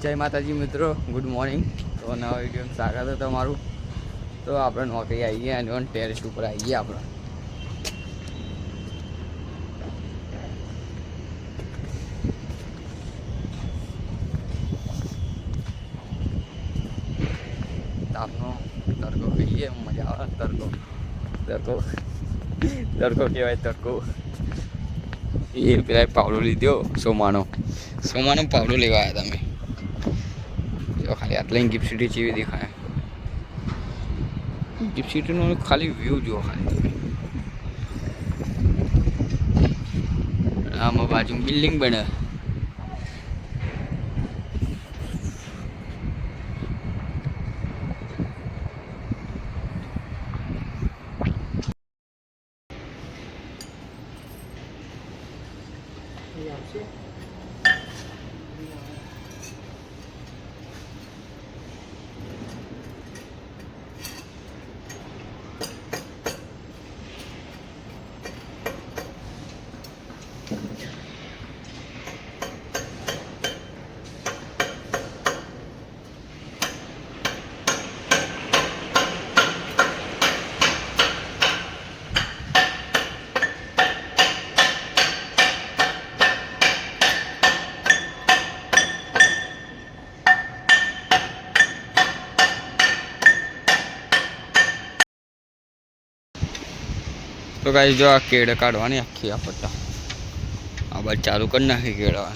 જય માતાજી મિત્રો, ગુડ મોર્નિંગ. તો નવા વિડીયોમાં સ્વાગત છે તમારું. તો આપણે નોકરી આવી ગયા અને ટેરેસ ઉપર આવી ગયા આપણે. તાપનો તડકો કહીએ, મજા આવે. તડકો તડકો તડકો કહેવાય. તડકો એ પેલા પાવડો લીધો સોમાનો પાવડો લેવા આવ્યા તમે. જો ખાલી આટલા ગિફ્ટ સિટી જેવી દેખાય. ગિફ્ટ સિટીનો ખાલી વ્યૂ જુઓ ખાલી તમે. આમાં બાજુ બિલ્ડિંગ બને. તો ગાઈસ જો આ કેળ કાઢવાની આખી આ પટ્ટા આ બાદ ચાલુ કરી નાખી કેળવા.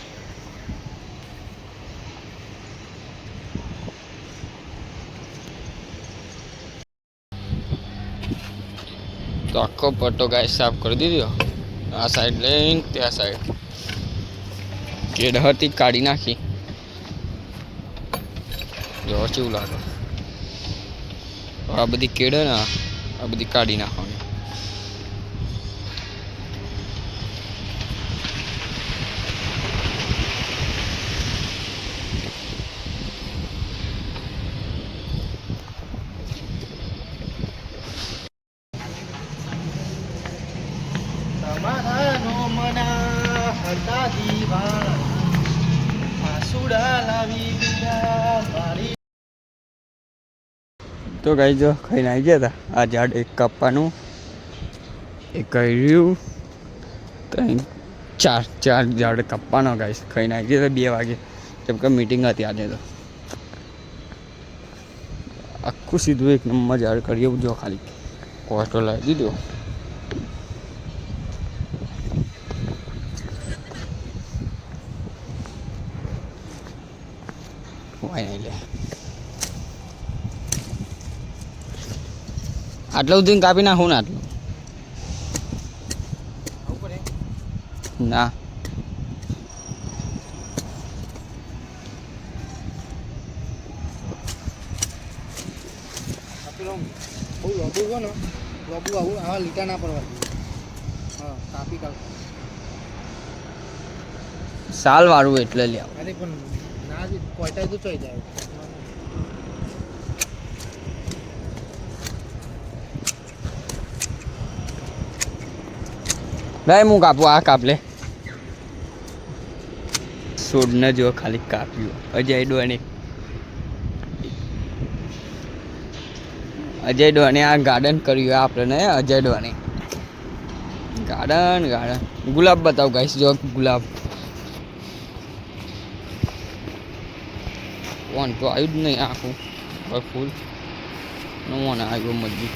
તો આખો પટ્ટો ગાઈસ સાફ કરી દીધો. આ સાઈડ લઈને ત્યાં સાઈડ કેળ હતી કાઢી નાખી. જો કેવું લાગે. આ બધી કેળ ને આ બધી કાઢી નાખવાની. તો ગાઈ જો ખાઈને આવી ગયા હતા. આ ઝાડ એક કાપવાનું, એક કર્યું, ત્રણ ચાર ઝાડ કાપવાનો ગાઈસ. ખાઈને આવી ગયા હતા 2 વાગે, કેમ કે મીટિંગ હતી આજે. તો આખું સીધું એક નંબર ઝાડ કરી એવું જો ખાલી કોસ્ટો લાવી દીધો. આટલું સુધી કાપી નાખું ને આટલું ના. બહુ લોબુ હોય ને, લોબુ આવું આવા લીટા ના પડવા. હા, કાપી કાઢ. સાલ વાળું એટલે લે. અરે પણ ના કોઈટાઈ તો ચોઈ જાય. ભાઈ હું કાપું. આ કાપ લે. સોડને જો ખાલી કાપ્યું. અજય ડોને આ ગાર્ડન કર્યું આપણે. અજય ડોને ગાર્ડન ગુલાબ બતાવ ગાઈસ. જો ગુલાબ કોણ તો આવ્યું જ નહીં આખું ફૂલ મને આવ્યું મજબૂત.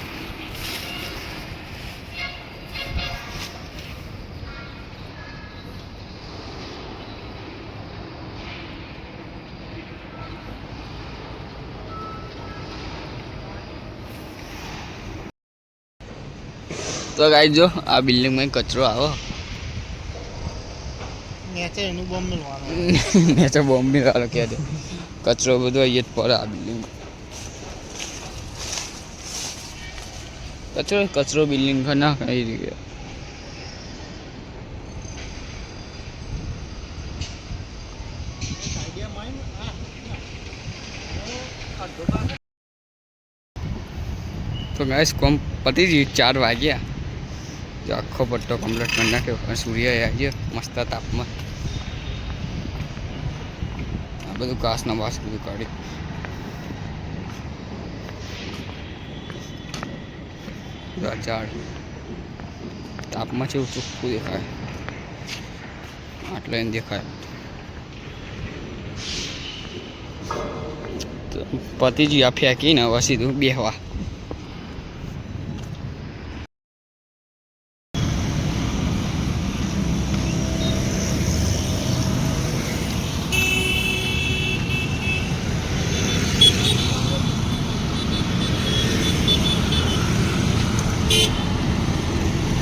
તો ગાઈસ જો આ બિલ્ડિંગમાં કચરો આવો. નેચે એનું બોમ્બ મિલવાનો. નેચે બોમ્બ મિલવાનો કહે દે. કચરો બધો અહીંયા જ પડે આ બિલ્ડિંગ. કચરો બિલ્ડિંગ ના કઈ રીતે. તો ગાઈસ કોમ પતી ગઈ. 4 વાગ્યા. જો આખો પટ્ટો કમ્પ્લીટ કરી નાખ્યો. સૂર્ય આવી ગયો મસ્ત તાપમાં. બધું ઘાસના વાસ બધું કાઢી. ઝાડ તાપમાં છે ચોખ્ખું દેખાય, આટલે દેખાય. પતિજી આ ફેંકીને હવે સીધું બેહવા.